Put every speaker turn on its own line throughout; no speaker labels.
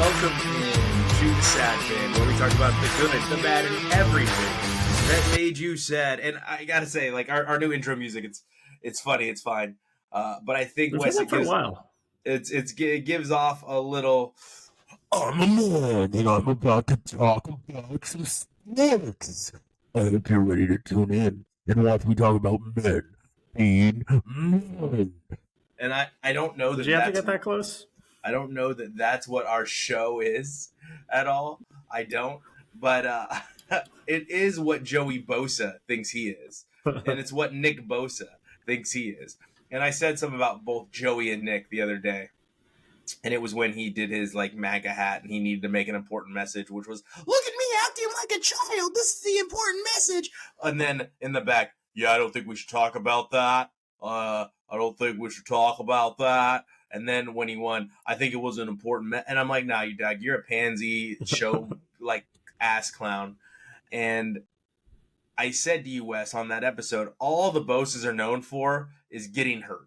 welcome to the Sad Fan, where we talk about the good, the bad, and everything that made you sad. And I gotta say, like our new intro music, it's funny, it's fine. But I think
We've
Wes,
had that for a while.
it gives off a little.
I'm a man, and I'm about to talk about some sports. I hope you're ready to tune in and watch me talk about men being men.
And I don't know that
Did you have to get that close?
I don't know that that's what our show is at all. I don't. But it is what Joey Bosa thinks he is. And it's what Nick Bosa thinks he is. And I said something about both Joey and Nick the other day. And it was when he did his like MAGA hat and he needed to make an important message, which was, look at me acting like a child. This is the important message. And then in the back, yeah, I don't think we should talk about that. I don't think we should talk about that. And then when he won, I think it was an important and I'm like, nah, you dog, you're a pansy show like ass clown. And I said to you, Wes, on that episode, all the Bosas are known for is getting hurt.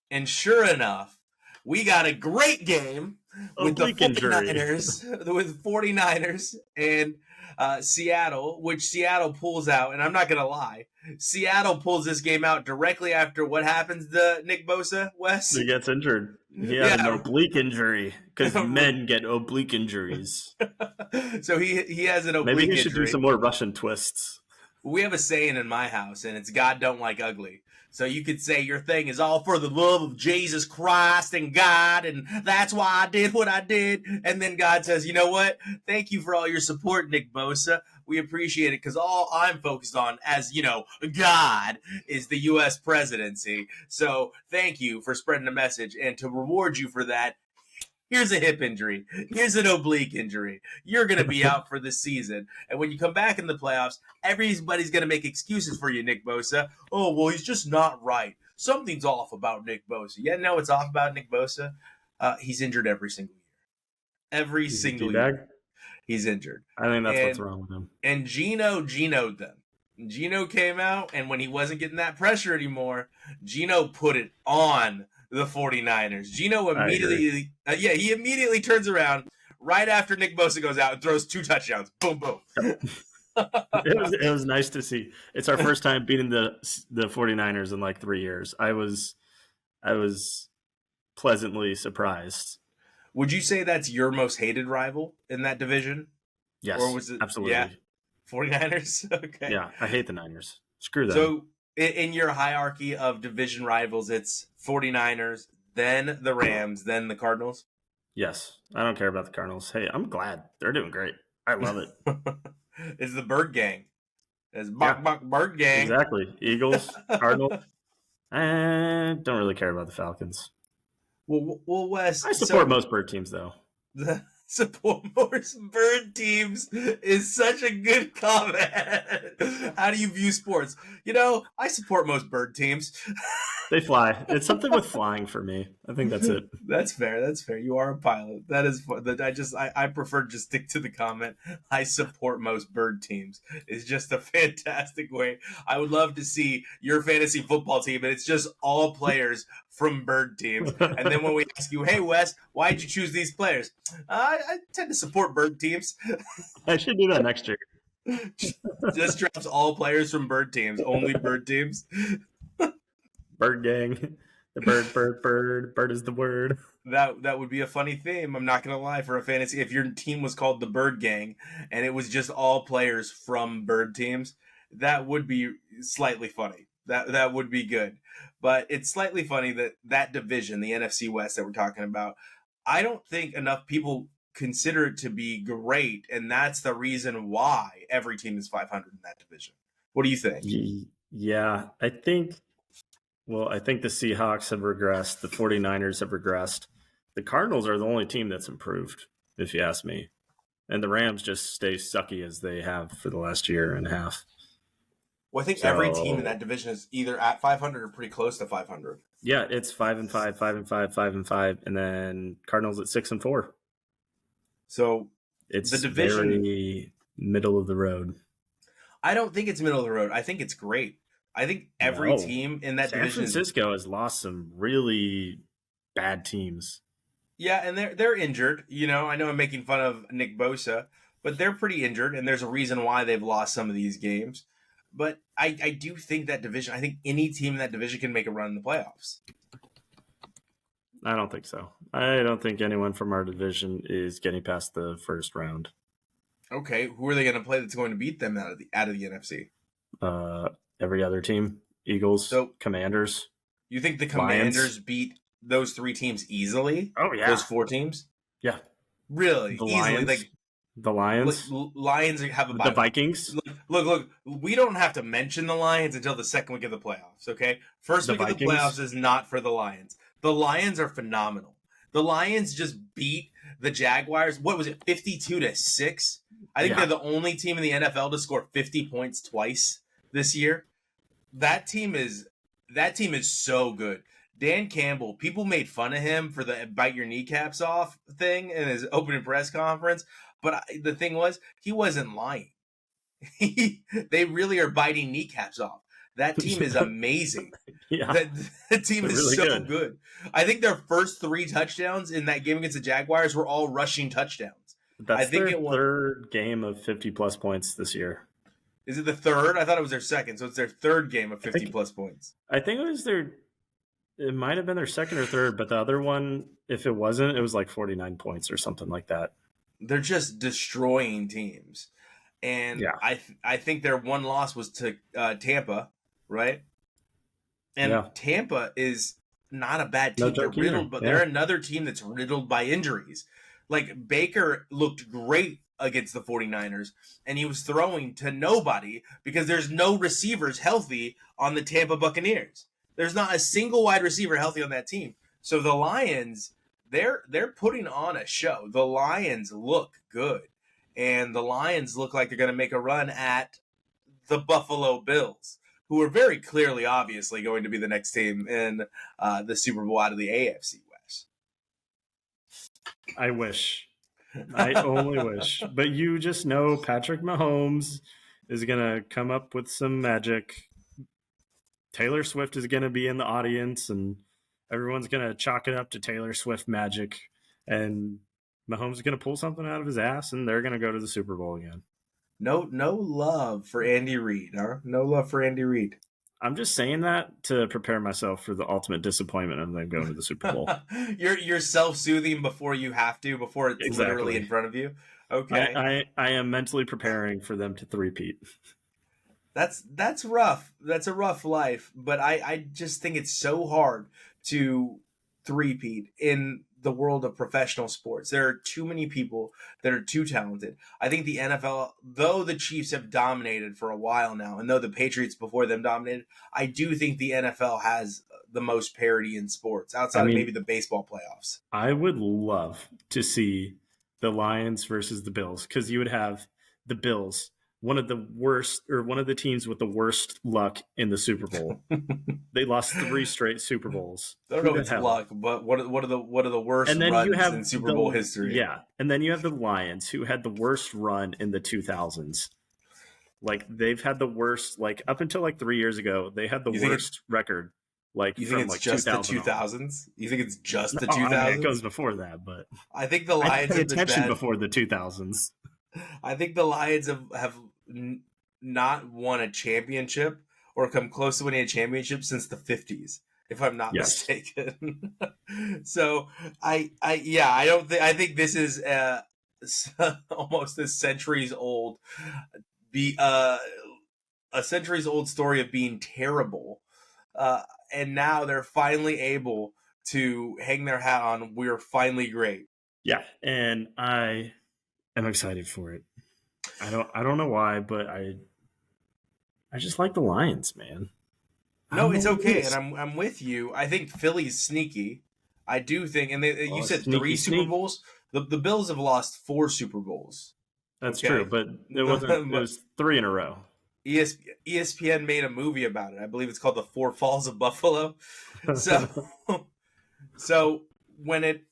And sure enough, we got a great game with the 49ers and Seattle, which Seattle pulls out. And I'm not going to lie, Seattle pulls this game out directly after what happens to Nick Bosa, Wes?
He gets injured. He had an oblique injury because men get oblique injuries.
So he has an oblique
injury. Maybe he should
injury.
do some more Russian twists.
We have a saying in my house, and it's God don't like ugly. So you could say your thing is all for the love of Jesus Christ and God, and that's why I did what I did. And then God says, you know what? Thank you for all your support, Nick Bosa. We appreciate it because all I'm focused on, as you know, God, is the U.S. presidency. So thank you for spreading the message. And to reward you for that, here's a hip injury. Here's an oblique injury. You're going to be out for the season. And when you come back in the playoffs, everybody's going to make excuses for you, Nick Bosa. Oh, well, he's just not right. Something's off about Nick Bosa. Yeah, no, it's off about Nick Bosa. He's injured every single year. Every single year. He's injured.
I think that's what's wrong with him.
And Geno'd them. Geno came out, and when he wasn't getting that pressure anymore, Geno put it on the 49ers. Geno immediately, he immediately turns around right after Nick Bosa goes out and throws 2 touchdowns. Boom, boom.
It was nice to see. It's our first time beating the 49ers in like 3 years. I was pleasantly surprised.
Would you say that's your most hated rival in that division?
Yes,
or was it
absolutely.
Yeah, 49ers? Okay.
Yeah, I hate the Niners. Screw them.
So in your hierarchy of division rivals, it's 49ers, then the Rams, then the Cardinals?
Yes. I don't care about the Cardinals. Hey, I'm glad. They're doing great. I love it.
It's the Bird Gang. It's Bird Gang.
Exactly. Eagles, Cardinals. I don't really care about the Falcons.
Well, Wes.
I support most bird teams, though.
The support most bird teams is such a good comment. How do you view sports? You know, I support most bird teams.
They fly. It's something with flying for me. I think that's it.
That's fair. That's fair. You are a pilot. That is fun. I prefer to just stick to the comment. I support most bird teams. It's just a fantastic way. I would love to see your fantasy football team, and it's just all players from bird teams. And then when we ask you, hey, Wes, why did you choose these players? I tend to support bird teams.
I should do that next year.
Just drafts all players from bird teams, only bird teams.
Bird gang. The bird is the word.
That would be a funny theme. I'm not gonna lie, for a fantasy, if your team was called the Bird Gang and it was just all players from bird teams, that would be slightly funny. That would be good. But it's slightly funny that division, the NFC West that we're talking about, I don't think enough people consider it to be great, and that's the reason why every team is 500 in that division. What do you think?
Yeah, I think the Seahawks have regressed. The 49ers have regressed. The Cardinals are the only team that's improved, if you ask me. And the Rams just stay sucky as they have for the last year and a half.
Well, I think every team in that division is either at 500 or pretty close to 500.
Yeah, it's 5-5, 5-5, 5-5, and then Cardinals at 6-4.
So
it's
the division
very middle of the road.
I don't think it's middle of the road. I think it's great. I think every team in that division.
San Francisco has lost some really bad teams.
Yeah, and they're injured. I know I'm making fun of Nick Bosa, but they're pretty injured, and there's a reason why they've lost some of these games. But I do think that division. I think any team in that division can make a run in the playoffs.
I don't think so. I don't think anyone from our division is getting past the first round.
Okay, who are they going to play that's going to beat them out of the NFC?
Every other team, Eagles, Commanders.
You think the Commanders
Lions.
beat those three teams easily?
Oh yeah,
those four teams.
Yeah,
really
the
easily.
Lions. The Lions.
Lions have a bye.
The Vikings.
Look. We don't have to mention the Lions until the second week of the playoffs. Okay, first week of the playoffs is not for the Lions. The Lions are phenomenal. The Lions just beat the Jaguars. What was it, 52-6? I think they're the only team in the NFL to score 50 points twice this year. That team is so good. Dan Campbell, people made fun of him for the bite your kneecaps off thing in his opening press conference, but the thing was, he wasn't lying. They really are biting kneecaps off. That team is amazing. That team is really so good. I think their first 3 touchdowns in that game against the Jaguars were all rushing touchdowns.
That's their third game of 50-plus points this year.
Is it the third? I thought it was their second, so it's their third game of 50-plus points.
I think it might have been their second or third, but the other one, if it wasn't, it was like 49 points or something like that.
They're just destroying teams. And I think their one loss was to Tampa, right? And Tampa is not a bad team. They're riddled, but they're another team that's riddled by injuries. Like, Baker looked great against the 49ers, and he was throwing to nobody because there's no receivers healthy on the Tampa Buccaneers. There's not a single wide receiver healthy on that team. So the Lions, they're putting on a show. The Lions look good, and the Lions look like they're going to make a run at the Buffalo Bills, who are very clearly, obviously, going to be the next team in the Super Bowl out of the AFC West.
I wish. I only wish. But you just know Patrick Mahomes is going to come up with some magic. Taylor Swift is going to be in the audience, and everyone's going to chalk it up to Taylor Swift magic. And Mahomes is going to pull something out of his ass, and they're going to go to the Super Bowl again.
No love for Andy Reid, huh? No love for Andy Reid.
I'm just saying that to prepare myself for the ultimate disappointment of them going to the Super Bowl.
You're self-soothing before you have to, before it's literally in front of you. Okay.
I am mentally preparing for them to three-peat.
That's rough. That's a rough life, but I just think it's so hard to three-peat in the world of professional sports. There are too many people that are too talented. I think the NFL, though the Chiefs have dominated for a while now, and though the Patriots before them dominated, I do think the NFL has the most parity in sports, outside of maybe the baseball playoffs.
I would love to see the Lions versus the Bills, because you would have the Bills, one of the teams with the worst luck in the Super Bowl. They lost 3 straight Super Bowls.
I don't know if it's luck, but what are the worst runs in Super Bowl history?
Yeah, and then you have the Lions, who had the worst run in the 2000s. Like, they've had the worst, like, up until like 3 years ago, they had the worst record. Like,
you think it's just the 2000s? You think it's just the 2000s?
I mean, it goes before that, but
I think the Lions
paid attention before the 2000s.
I think the Lions have not won a championship or come close to winning a championship since the 50s, if I'm not mistaken. So I think this is almost a centuries old story of being terrible, and now they're finally able to hang their hat on, we're finally great.
Yeah, and I am excited for it. I don't know why, but I just like the Lions, man.
No, it's okay, and I'm with you. I think Philly's sneaky. I do think, and you said sneaky, 3 Super Bowls. The Bills have lost 4 Super Bowls.
That's true, but it wasn't. It was 3 in a row.
ESPN made a movie about it. I believe it's called The 4 Falls of Buffalo. So when it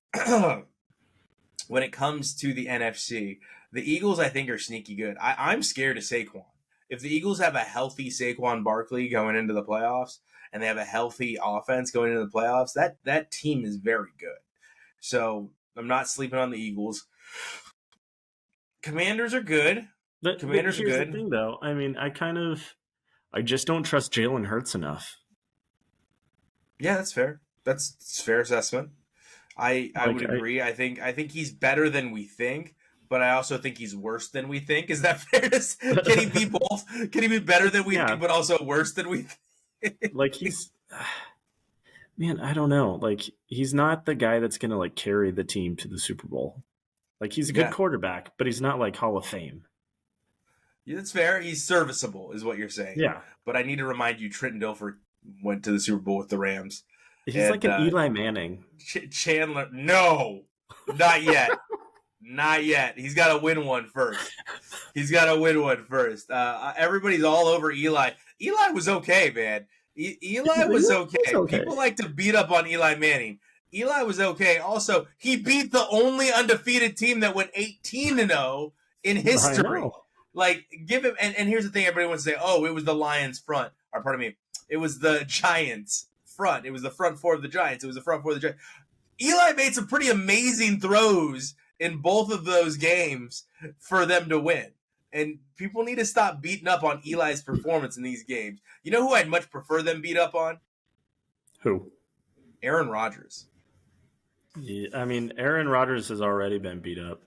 comes to the NFC, the Eagles, I think, are sneaky good. I'm scared of Saquon. If the Eagles have a healthy Saquon Barkley going into the playoffs, and they have a healthy offense going into the playoffs, that team is very good. So I'm not sleeping on the Eagles. Commanders are good. Commanders are
here's
good.
the thing, though. I mean, I just don't trust Jalen Hurts enough.
Yeah, that's fair. That's a fair assessment. I would agree. I think he's better than we think, but I also think he's worse than we think. Is that fair? Can he be both? Can he be better than we think, but also worse than we think?
Like he's, man, I don't know. Like he's not the guy that's gonna like carry the team to the Super Bowl. Like he's a good quarterback, but he's not like Hall of Fame.
Yeah, that's fair. He's serviceable, is what you're saying.
Yeah.
But I need to remind you, Trenton Dilfer went to the Super Bowl with the Rams.
He's like an Eli Manning.
Chandler, no, not yet. Not yet. He's got to win one first. Everybody's all over Eli. Eli was okay, man. Eli was okay. People like to beat up on Eli Manning. Eli was okay. Also, he beat the only undefeated team that went 18-0 in history. Like, give him. And here's the thing: everybody wants to say, "Oh, it was the Lions front," or pardon me, it was the Giants front. It was the front four of the Giants. Eli made some pretty amazing throws in both of those games for them to win. And people need to stop beating up on Eli's performance in these games. You know who I'd much prefer them beat up on?
Who?
Aaron Rodgers.
Yeah, I mean, Aaron Rodgers has already been beat up.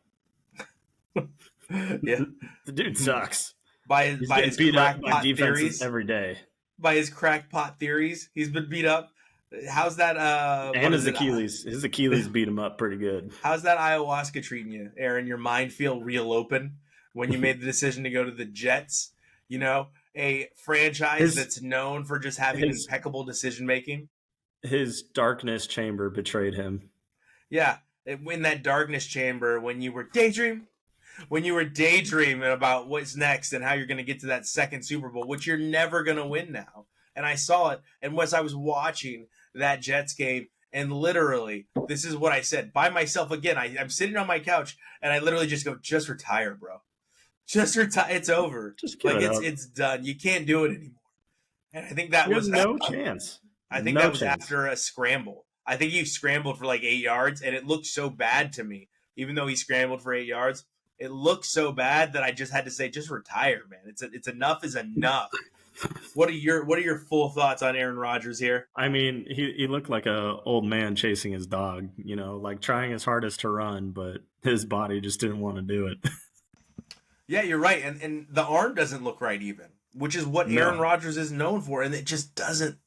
Yeah,
the dude sucks.
By his crackpot theories
every day.
By his crackpot theories, he's been beat up. How's that?
And his Achilles. His Achilles beat him up pretty good.
How's that ayahuasca treating you, Aaron? Your mind feel real open when you made the decision to go to the Jets? You know, a franchise that's known for just having impeccable decision making.
His darkness chamber betrayed him.
Yeah, in that darkness chamber, when you were daydreaming about what's next and how you're going to get to that second Super Bowl, which you're never going to win now. And I saw it. And once I was watching that Jets game, and literally, this is what I said by myself again. I'm sitting on my couch, and I literally just go, just retire, bro. Just retire. It's over.
Just
it's done. You can't do it anymore. And I think that was
no chance.
I think that was after a scramble. I think he scrambled for like 8 yards, and it looked so bad to me. Even though he scrambled for 8 yards, it looked so bad that I just had to say, just retire, man. It's enough is enough. What are your full thoughts on Aaron Rodgers here?
I mean, he looked like a old man chasing his dog, you know, like trying his hardest to run, but his body just didn't want to do it.
Yeah, you're right. And the arm doesn't look right even, which is what Aaron Rodgers is known for, and it just doesn't.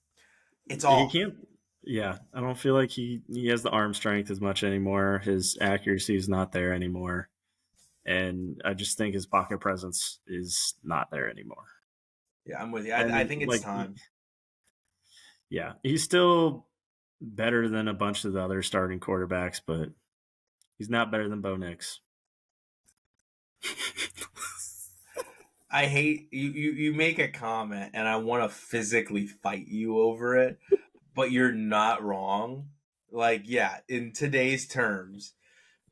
It's all.
He can't. Yeah, I don't feel like he has the arm strength as much anymore. His accuracy is not there anymore. And I just think his pocket presence is not there anymore.
Yeah, I'm with you. I think it's time.
Yeah, he's still better than a bunch of the other starting quarterbacks, but he's not better than Bo Nix.
I hate you make a comment, and I want to physically fight you over it, but you're not wrong. Like, yeah, in today's terms,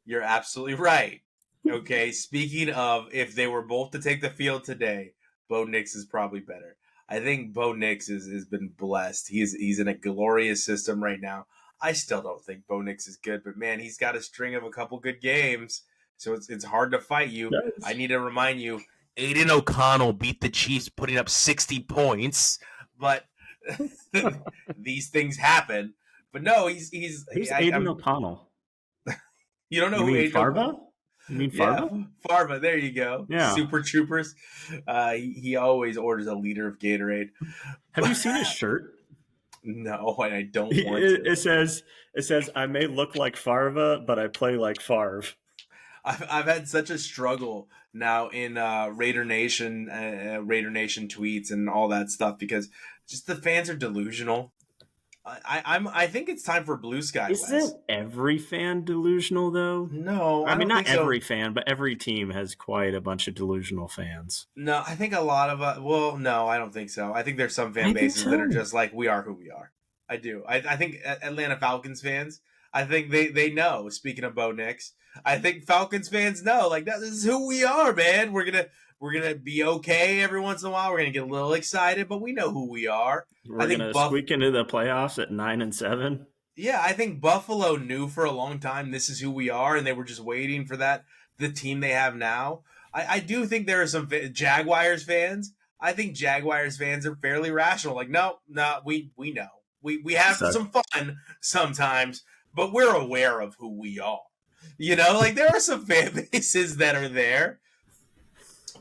you're absolutely right. Okay, speaking of, if they were both to take the field today, Bo Nix is probably better. I think Bo Nix has been blessed. He's in a glorious system right now. I still don't think Bo Nix is good, but man, he's got a string of a couple good games, so it's hard to fight you. Yes. I need to remind you, Aiden O'Connell beat the Chiefs, putting up 60 points, but these things happen. But no, he's
Aiden O'Connell.
You don't know who Aiden
Farva? You mean Farva?
Yeah, Farva, there you go.
Yeah.
Super Troopers. He always orders a liter of Gatorade.
Have you seen his shirt?
No, and I don't want to.
It says, I may look like Farva, but I play like Favre.
I've had such a struggle now in Raider Nation tweets and all that stuff because just the fans are delusional. I think it's time for blue sky.
Isn't every fan delusional though?
No,
I mean not every fan, but every team has quite a bunch of delusional fans.
No, I think a lot of no, I don't think so. I think there's some fan bases that are just like, we are who we are. I do. I think Atlanta Falcons fans, I think they know. Speaking of Bo Nix, I think Falcons fans know, like, this is who we are, man. We're gonna be okay every once in a while. We're gonna get a little excited, but we know who we are.
We're gonna squeak into the playoffs at 9-7.
Yeah, I think Buffalo knew for a long time this is who we are, and they were just waiting for the team they have now. I do think there are some Jaguars fans. I think Jaguars fans are fairly rational. Like, no, we know. We have some fun sometimes, but we're aware of who we are. Like there are some fan bases that are there.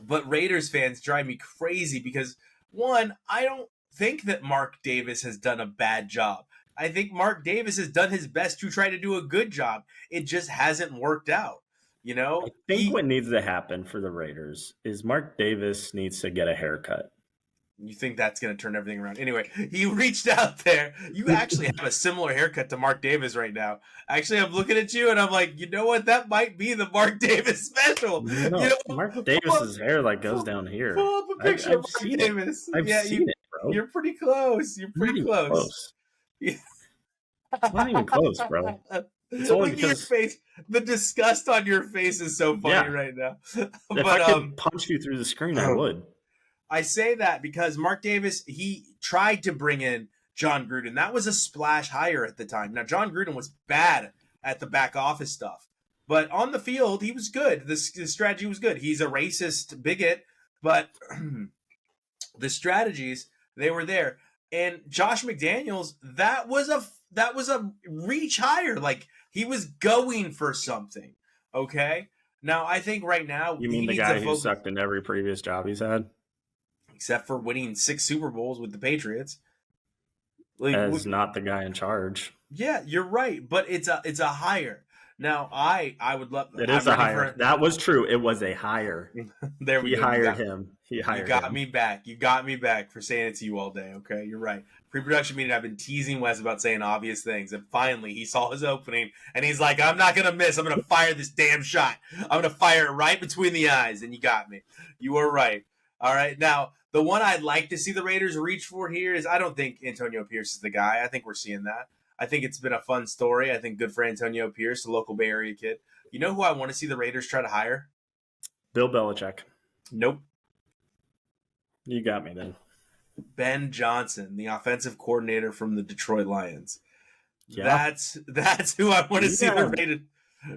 But Raiders fans drive me crazy because, one, I don't think that Mark Davis has done a bad job. I think Mark Davis has done his best to try to do a good job. It just hasn't worked out.
I think what needs to happen for the Raiders is Mark Davis needs to get a haircut.
You think that's going to turn everything around? Anyway, he reached out there. You actually have a similar haircut to Mark Davis right now. Actually, I'm looking at you and I'm like, you know what? That might be the Mark Davis special.
Mark Davis's hair goes down here.
Pull up a picture of Mark Davis.
I've seen it, bro.
You're pretty close. You're pretty close.
Yeah. It's not even close, bro. It's only because
your face. The disgust on your face is so funny right now.
If I could punch you through the screen, I would.
I say that because Mark Davis, he tried to bring in John Gruden. That was a splash hire at the time. Now, John Gruden was bad at the back office stuff, but on the field, he was good. The strategy was good. He's a racist bigot, but the strategies, they were there. And Josh McDaniels, that was a reach higher. Like, he was going for something, okay? Now, I think right now...
You mean the guy who sucked in every previous job he's had?
Except for winning 6 Super Bowls with the Patriots.
As not the guy in charge.
Yeah, you're right, but it's a hire. Now, I would love...
It is a hire. That was true. It was a hire.
There we
go.
He
hired him. You
got me back. You got me back for saying it to you all day, okay? You're right. Pre-production meeting, I've been teasing Wes about saying obvious things, and finally he saw his opening, and he's like, I'm not going to miss. I'm going to fire this damn shot. I'm going to fire it right between the eyes, and you got me. You were right. All right, now... The one I'd like to see the Raiders reach for here is I don't think Antonio Pierce is the guy. I think we're seeing that. I think it's been a fun story. I think good for Antonio Pierce, a local Bay Area kid. You know who I want to see the Raiders try to hire?
Bill Belichick.
Nope.
You got me then.
Ben Johnson, the offensive coordinator from the Detroit Lions.
Yeah.
That's who I want to see the Raiders.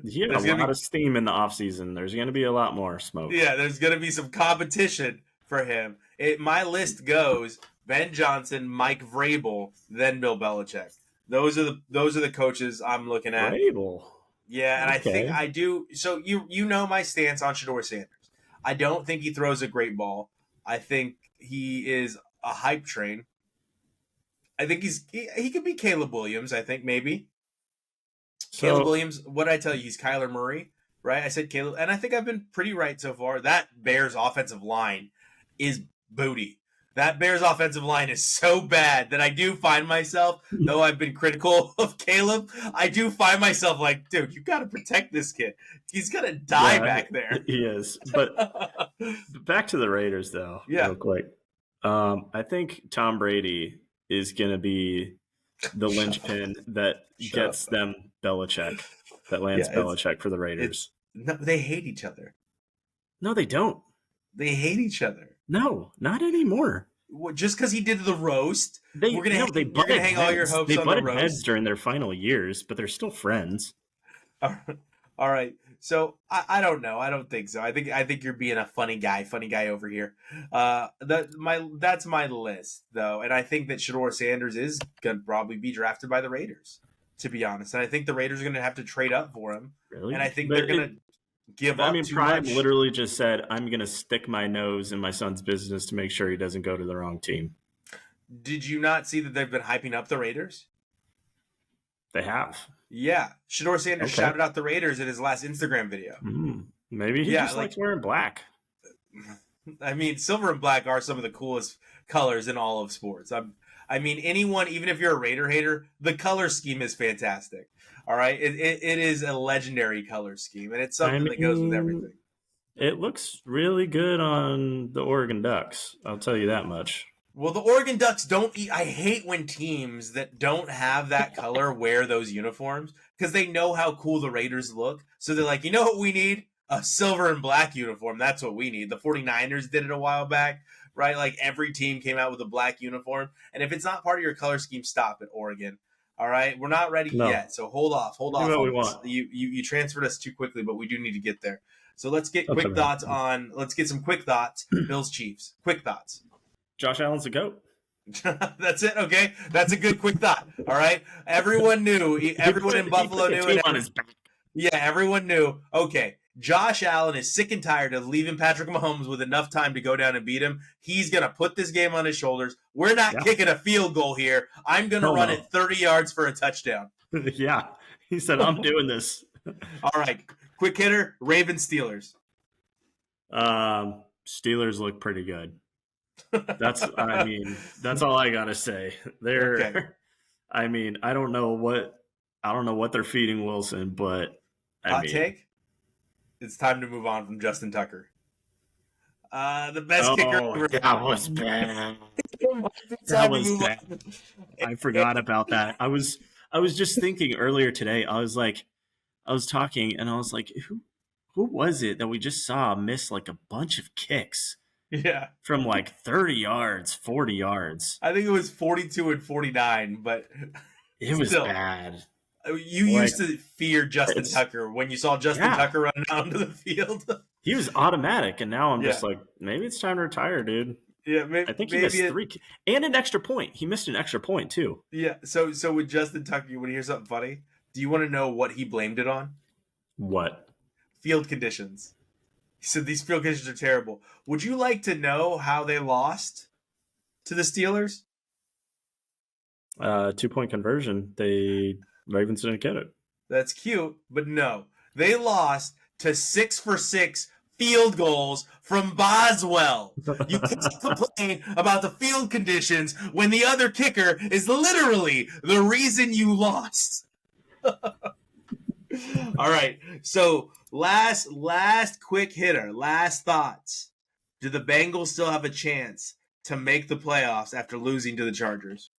He had a lot of steam in the offseason. There's going to be a lot more smoke.
Yeah, there's going to be some competition for him. My list goes Ben Johnson, Mike Vrabel, then Bill Belichick. Those are the coaches I'm looking at.
Vrabel.
Yeah, and okay. I think I do. So you know my stance on Shedeur Sanders. I don't think he throws a great ball. I think he is a hype train. I think he could be Caleb Williams. I think maybe Caleb Williams. What did I tell you? He's Kyler Murray, right? I said Caleb, and I think I've been pretty right so far. That Bears offensive line is booty. That Bears offensive line is so bad that I do find myself, though I've been critical of Caleb, I do find myself like, dude, you got to protect this kid. He's going to die back there.
He is. But back to the Raiders, though, real quick. I think Tom Brady is going to be the linchpin that gets them Belichick, that lands Belichick for the Raiders.
No, they hate each other.
No, they don't.
They hate each other.
No, not anymore.
Just because he did the roast, you're going to hang all your hopes on the roast.
They butted heads during their final years, but they're still friends.
All right. So I don't know. I don't think so. I think you're being a funny guy over here. That's my list though, and I think that Shedeur Sanders is going to probably be drafted by the Raiders, to be honest. And I think the Raiders are going to have to trade up for him.
Really?
And I think they're going to give up too
Prime
much.
Literally just said, I'm going to stick my nose in my son's business to make sure he doesn't go to the wrong team.
Did you not see that they've been hyping up the Raiders?
They have.
Yeah. Shedeur Sanders shouted out the Raiders in his last Instagram video.
Maybe he just likes wearing black.
I mean, silver and black are some of the coolest colors in all of sports. I mean, anyone, even if you're a Raider hater, the color scheme is fantastic. All right, it is a legendary color scheme, and it's something that goes with everything.
It looks really good on the Oregon Ducks. I'll tell you that much.
Well, the Oregon Ducks don't eat. I hate when teams that don't have that color wear those uniforms because they know how cool the Raiders look. So they're like, you know what we need? A silver and black uniform. That's what we need. The 49ers did it a while back, right? Like every team came out with a black uniform. And if it's not part of your color scheme, stop it, Oregon. All right, we're not ready
No.
yet, so hold off.
Do what we
On this.
want.
You transferred us too quickly, but we do need to get there. So let's get
That's
quick
all
thoughts
right.
on. Let's get some quick thoughts. Bills Chiefs. Quick thoughts.
Josh Allen's a GOAT.
That's it. Okay, that's a good quick thought. All right, everyone knew. Everyone in Buffalo knew.
Team on his back.
Yeah, everyone knew. Okay, Josh Allen is sick and tired of leaving Patrick Mahomes with enough time to go down and beat him. He's going to put this game on his shoulders. We're not kicking a field goal here. I'm going to run it 30 yards for a touchdown.
Yeah, he said, I'm doing this.
All right, quick hitter, Ravens Steelers.
Steelers look pretty good. That's all I got to say. They're,
Okay.
I mean, I don't know what they're feeding Wilson, but
Hot take? It's time to move on from Justin Tucker. The best kicker.
That was bad. That was bad. I forgot about that. I was just thinking earlier today. I was talking and I was like, who was it that we just saw miss like a bunch of kicks?
Yeah.
From like 30 yards, 40 yards.
I think it was 42 and 49, but
it was bad.
You used to fear Justin Tucker when you saw Justin Tucker running out onto the field.
He was automatic, and now I'm just like, maybe it's time to retire, dude.
Yeah,
I think he missed 3 and an extra point. He missed an extra point too.
Yeah. So with Justin Tucker, you want to hear something funny? Do you want to know what he blamed it on?
What?
Field conditions. He said these field conditions are terrible. Would you like to know how they lost to the Steelers?
2-point conversion. Ravens didn't get it.
That's cute, but no. They lost to 6 for 6 field goals from Boswell. You can't complain about the field conditions when the other kicker is literally the reason you lost. All right. So last quick hitter, last thoughts. Do the Bengals still have a chance to make the playoffs after losing to the Chargers?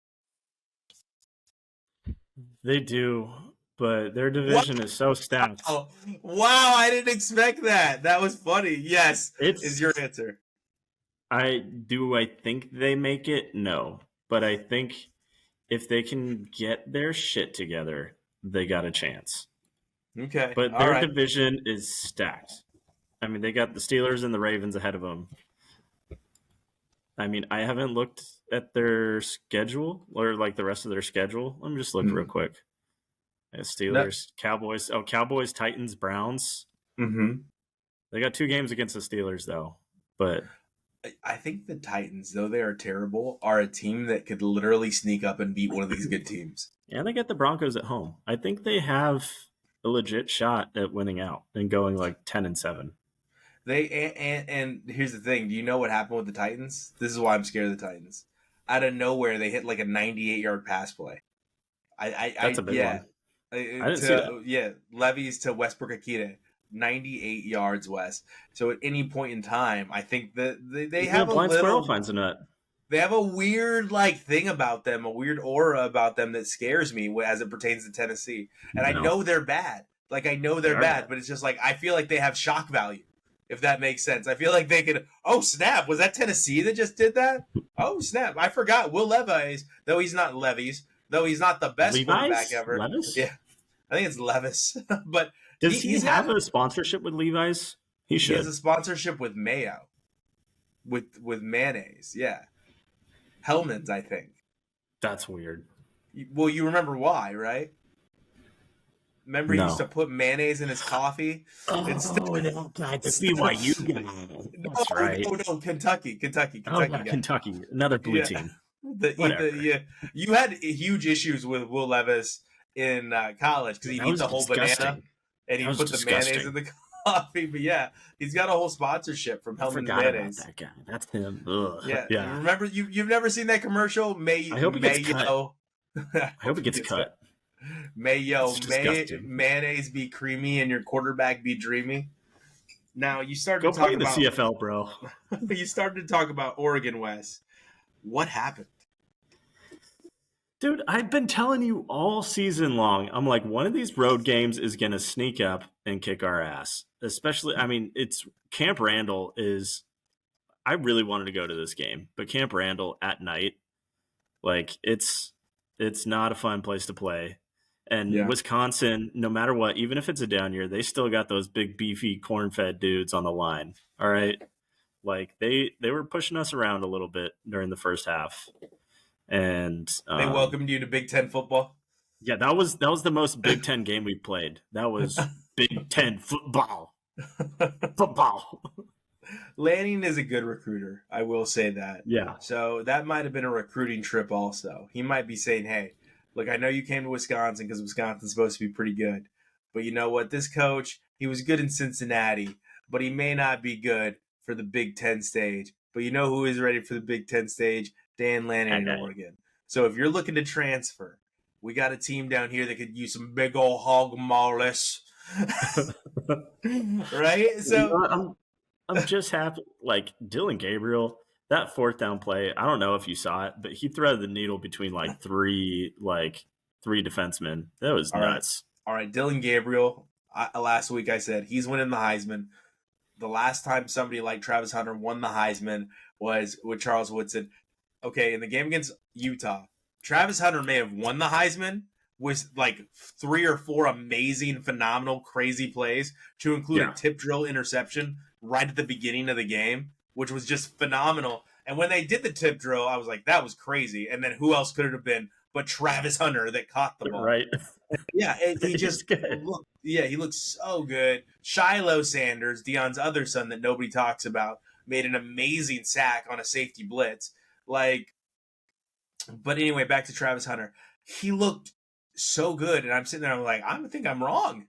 They do, but their division is so stacked.
Oh, wow, I didn't expect that. That was funny. Yes, is your answer.
I think they make it? No. But I think if they can get their shit together, they got a chance.
Okay.
But their division is stacked. I mean, they got the Steelers and the Ravens ahead of them. I mean, I haven't looked at their schedule or like the rest of their schedule. Let me just look real quick. Steelers, Cowboys. Oh, Cowboys, Titans, Browns.
Mm-hmm.
They got 2 games against the Steelers, though. But
I think the Titans, though they are terrible, are a team that could literally sneak up and beat one of these good teams.
Yeah, they get the Broncos at home. I think they have a legit shot at winning out and going like 10-7.
And here's the thing. Do you know what happened with the Titans? This is why I'm scared of the Titans. Out of nowhere, they hit like a 98-yard pass play.
That's a big one. I didn't see that.
Yeah, Levy's to Westbrook Akita, 98 yards west. So at any point in time, I think that they have a
blind squirrel finds a nut.
They have a weird thing about them, a weird aura about them that scares me as it pertains to Tennessee. And I know they're bad. I know they're bad, but it's just I feel like they have shock value, if that makes sense. I feel like they could, oh, snap, was that Tennessee that just did that? Oh, snap, I forgot. Will Levis, though he's not the best quarterback ever.
Levis?
Yeah, I think it's Levis. But
does he have a sponsorship with Levi's? He should.
He has a sponsorship with mayo, with mayonnaise, yeah. Hellman's, I think.
That's weird.
Well, you remember why, right? Remember he used to put mayonnaise in his coffee?
That's BYU guy. That's right.
No, Kentucky.
Kentucky. Another blue team.
You had huge issues with Will Levis in college because he'd eat the whole banana and he put the mayonnaise in the coffee. But yeah, he's got a whole sponsorship from Hellman's Mayonnaise.
About that guy. That's him. Ugh.
Yeah. Remember, you've never seen that commercial?
I hope it gets cut. I hope it gets cut.
Mayonnaise be creamy and your quarterback be dreamy. Now you started
to talk
about
the CFL, bro.
You started to talk about Oregon West. What happened?
Dude, I've been telling you all season long. I'm like, one of these road games is going to sneak up and kick our ass. Especially, I mean, it's Camp Randall is. I really wanted to go to this game, but Camp Randall at night, it's It's not a fun place to play. And
Yeah.
Wisconsin, no matter what, even if it's a down year, they still got those big, beefy, corn-fed dudes on the line. All right? Like, they were pushing us around a little bit during the first half. And
They welcomed you to Big Ten football.
yeah, that was the most Big Ten game we played. That was Big Ten football. Football.
Lanning is a good recruiter. I will say that.
Yeah.
So that might have been a recruiting trip also. He might be saying, hey, look, I know you came to Wisconsin because Wisconsin's supposed to be pretty good. But you know what? This coach, he was good in Cincinnati, but he may not be good for the Big Ten stage. But you know who is ready for the Big Ten stage? Dan Lanning in Oregon. So if you're looking to transfer, we got a team down here that could use some big old hog maulis. Right? So
I'm just happy. Like, Dylan Gabriel, that fourth down play, I don't know if you saw it, but he threaded the needle between three defensemen. That was nuts.
All right, Dylan Gabriel, last week I said he's winning the Heisman. The last time somebody like Travis Hunter won the Heisman was with Charles Woodson. Okay, in the game against Utah, Travis Hunter may have won the Heisman with 3 or 4 amazing, phenomenal, crazy plays to include a tip drill interception right at the beginning of the game, which was just phenomenal. And when they did the tip drill, I was like, that was crazy. And then who else could it have been but Travis Hunter that caught the ball?
Right.
Yeah, he just looked, he looked so good. Shiloh Sanders, Deion's other son that nobody talks about, made an amazing sack on a safety blitz. But anyway, back to Travis Hunter. He looked so good, and I'm sitting there, I'm like, I think I'm wrong.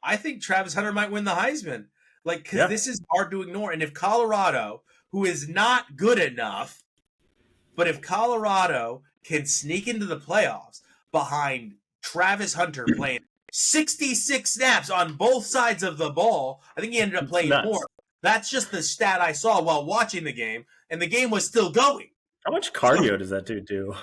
I think Travis Hunter might win the Heisman. Because this is hard to ignore. And if Colorado, who is not good enough, but if Colorado can sneak into the playoffs behind Travis Hunter playing 66 snaps on both sides of the ball, I think he ended up playing more. That's just the stat I saw while watching the game, and the game was still going.
How much cardio does that dude do?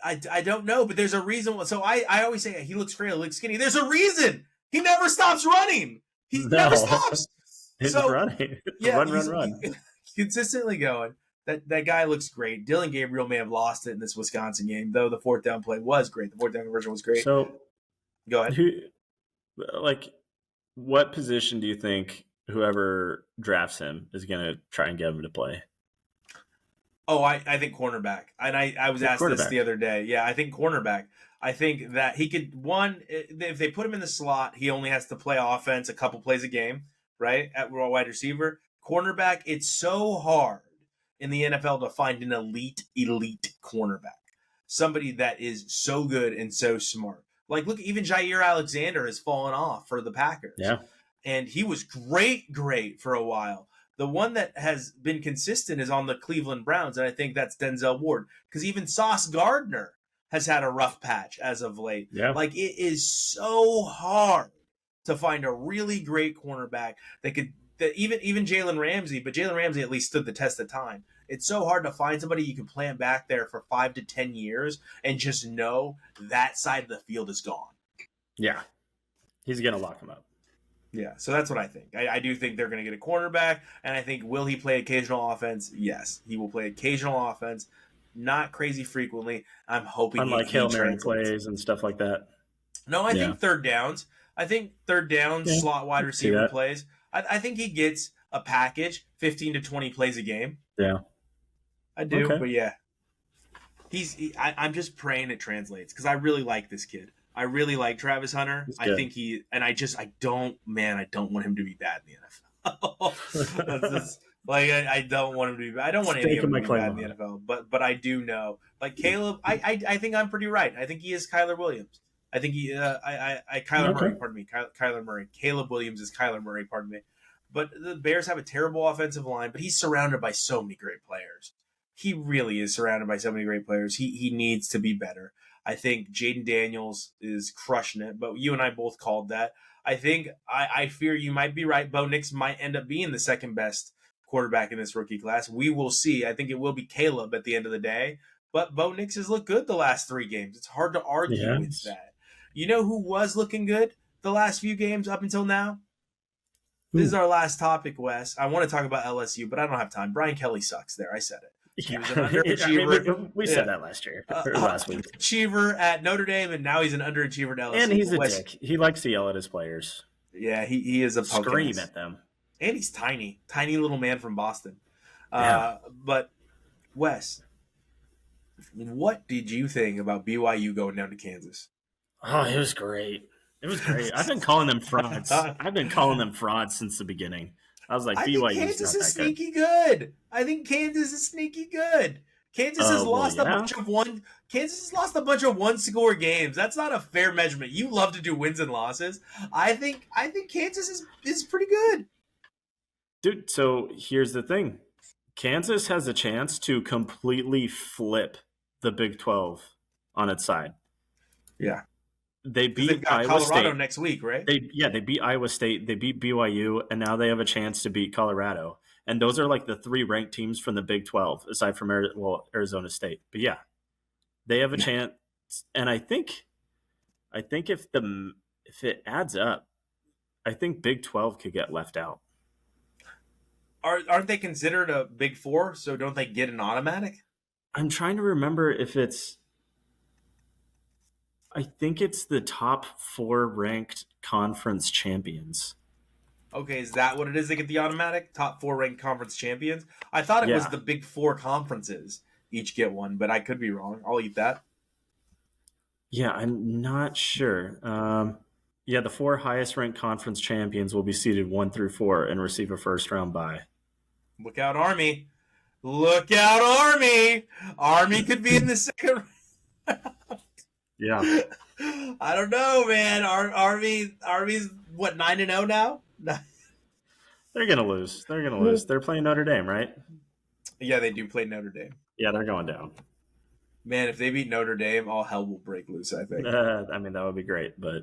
I don't know, but there's a reason. So I always say he looks frail, he looks skinny. There's a reason. He never stops running. He never stops.
He's running.
Yeah,
run.
Consistently going. That guy looks great. Dylan Gabriel may have lost it in this Wisconsin game, though the fourth down play was great. The fourth down conversion was great.
So,
go ahead.
What position do you think whoever drafts him is going to try and get him to play?
Oh, I think cornerback. And I was asked this the other day. Yeah, I think cornerback. I think that he could, if they put him in the slot, he only has to play offense a couple plays a game, right? At wide receiver. Cornerback, it's so hard in the NFL to find an elite cornerback. Somebody that is so good and so smart. Look, even Jair Alexander has fallen off for the Packers.
Yeah.
And he was great for a while. The one that has been consistent is on the Cleveland Browns, and I think that's Denzel Ward. Because even Sauce Gardner has had a rough patch as of late.
Yeah.
It is so hard to find a really great cornerback that even Jalen Ramsey, but Jalen Ramsey at least stood the test of time. It's so hard to find somebody you can plant back there for 5 to 10 years and just know that side of the field is gone.
Yeah. He's going to lock him up.
Yeah, so that's what I think. I do think they're going to get a cornerback, and I think, will he play occasional offense? Yes, he will play occasional offense, not crazy frequently. I'm hoping
unlike Hail Mary plays and stuff like that.
No, I think third downs. Slot wide receiver plays. I think he gets a package, 15 to 20 plays a game.
Yeah.
I do, but yeah. I'm just praying it translates because I really like this kid. I really like Travis Hunter. I think I don't want him to be bad in the NFL. I don't want him to be bad. I don't want any of them to be bad in the NFL. But I do know, Caleb, I think I'm pretty right. I think he is Kyler Williams. I think Kyler Murray. Caleb Williams is Kyler Murray, pardon me. But the Bears have a terrible offensive line, but he's surrounded by so many great players. He really is surrounded by so many great players. He needs to be better. I think Jaden Daniels is crushing it, but you and I both called that. I fear you might be right. Bo Nix might end up being the second best quarterback in this rookie class. We will see. I think it will be Caleb at the end of the day, but Bo Nix has looked good the last 3 games. It's hard to argue with that. You know who was looking good the last few games up until now? This is our last topic, Wes. I want to talk about LSU, but I don't have time. Brian Kelly sucks there. I said it. He was an underachiever.
We said that last year or last week.
Achiever at Notre Dame, and now he's an underachiever at LSU.
And he's a dick. He likes to yell at his players.
Yeah, he is a punk
scream
ass.
at them.
And he's tiny little man from Boston.
Yeah.
But Wes, what did you think about BYU going down to Kansas?
Oh, it was great. It was great. I've been calling them frauds. I've been calling them frauds since the beginning. I was like, BYU's
Kansas
not
is
that
sneaky good. I think Kansas is sneaky good. Kansas has lost a bunch of one. Kansas has lost a bunch of one-score games. That's not a fair measurement. You love to do wins and losses. I think Kansas is pretty good.
Dude, so here's the thing. Kansas has a chance to completely flip the Big 12 on its side.
Yeah.
They beat
got
Iowa
Colorado
State
next week, right?
They beat Iowa State, they beat BYU, and now they have a chance to beat Colorado. And those are like the 3 ranked teams from the Big 12, aside from Arizona State. But yeah, they have a chance. And I think if it adds up, I think Big 12 could get left out.
Aren't they considered a Big 4? So don't they get an automatic?
I'm trying to remember if it's. I think it's the top 4 ranked conference champions.
Okay, is that what it is? They get the automatic top 4 ranked conference champions. I thought it was the Big 4 conferences each get one, but I could be wrong. I'll eat that.
Yeah, I'm not sure. The 4 highest ranked conference champions will be seeded 1 through 4 and receive a first round bye.
Look out, Army! Look out, Army! Army could be in the second round.
Yeah.
I don't know, man. Army's what, 9-0 now?
They're gonna lose. They're playing Notre Dame, right?
Yeah, they do play Notre Dame.
Yeah, they're going down.
Man, if they beat Notre Dame, all hell will break loose, I think.
I mean, that would be great, but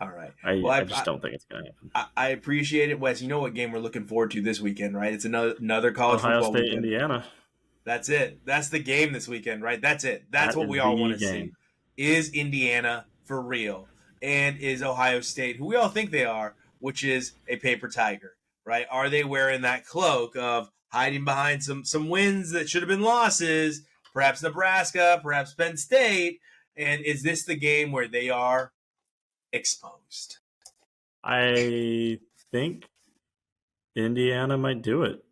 all right.
I just don't think it's going to happen.
I appreciate it, Wes. You know what game we're looking forward to this weekend, right? It's another college
Ohio
football
State,
weekend.
Indiana.
That's it. That's the game this weekend, right? That's it. That's what we all want to see. Is Indiana for real? And is Ohio State, who we all think they are, which is a paper tiger, right? Are they wearing that cloak of hiding behind some wins that should have been losses, perhaps Nebraska, perhaps Penn State, and is this the game where they are exposed?
I think Indiana might do it.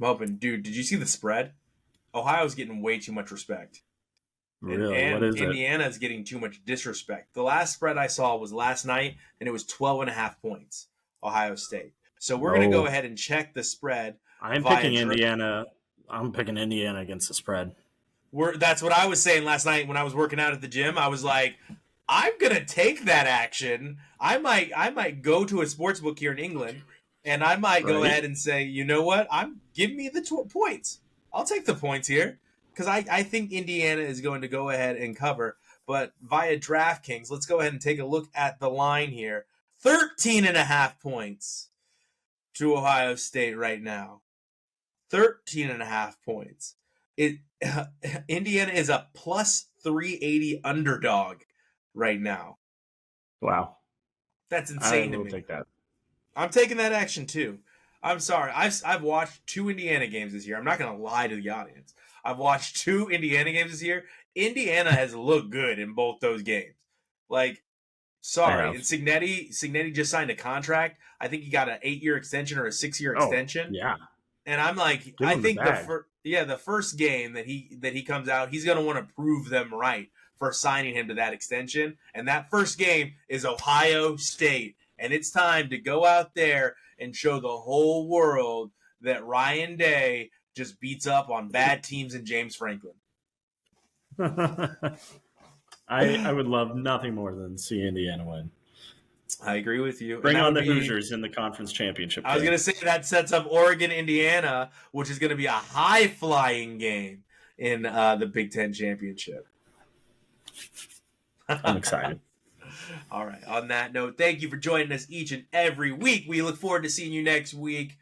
I'm hoping. Dude, did you see the spread? Ohio's getting way too much respect.
Really?
And
what is
Indiana is getting too much disrespect. The last spread I saw was last night, and it was 12.5 points, Ohio State. So we're going to go ahead and check the spread.
I'm picking Indiana. I'm picking Indiana against the spread.
That's what I was saying last night when I was working out at the gym. I was like, I'm going to take that action. I might go to a sports book here in England, and I might go ahead and say, you know what? Give me the points. I'll take the points here. Because I think Indiana is going to go ahead and cover. But via DraftKings, let's go ahead and take a look at the line here. 13.5 points to Ohio State right now. 13.5 points. Indiana is a plus 380 underdog right now.
Wow.
That's insane to me.
Take that.
I'm taking that action too. I'm sorry. I've watched 2 Indiana games this year. I'm not going to lie to the audience. I've watched 2 Indiana games this year. Indiana has looked good in both those games. Like, sorry. And Signetti just signed a contract. I think he got an 8-year extension or a 6-year extension.
Yeah.
And I'm like, I think the first game that he comes out, he's going to want to prove them right for signing him to that extension. And that first game is Ohio State. And it's time to go out there and show the whole world that Ryan Day just beats up on bad teams in James Franklin.
I would love nothing more than see Indiana win.
I agree with you.
Bring on the Hoosiers in the conference championship.
I was going to say that sets up Oregon, Indiana, which is going to be a high-flying game in the Big Ten championship.
I'm excited.
All right. On that note, thank you for joining us each and every week. We look forward to seeing you next week.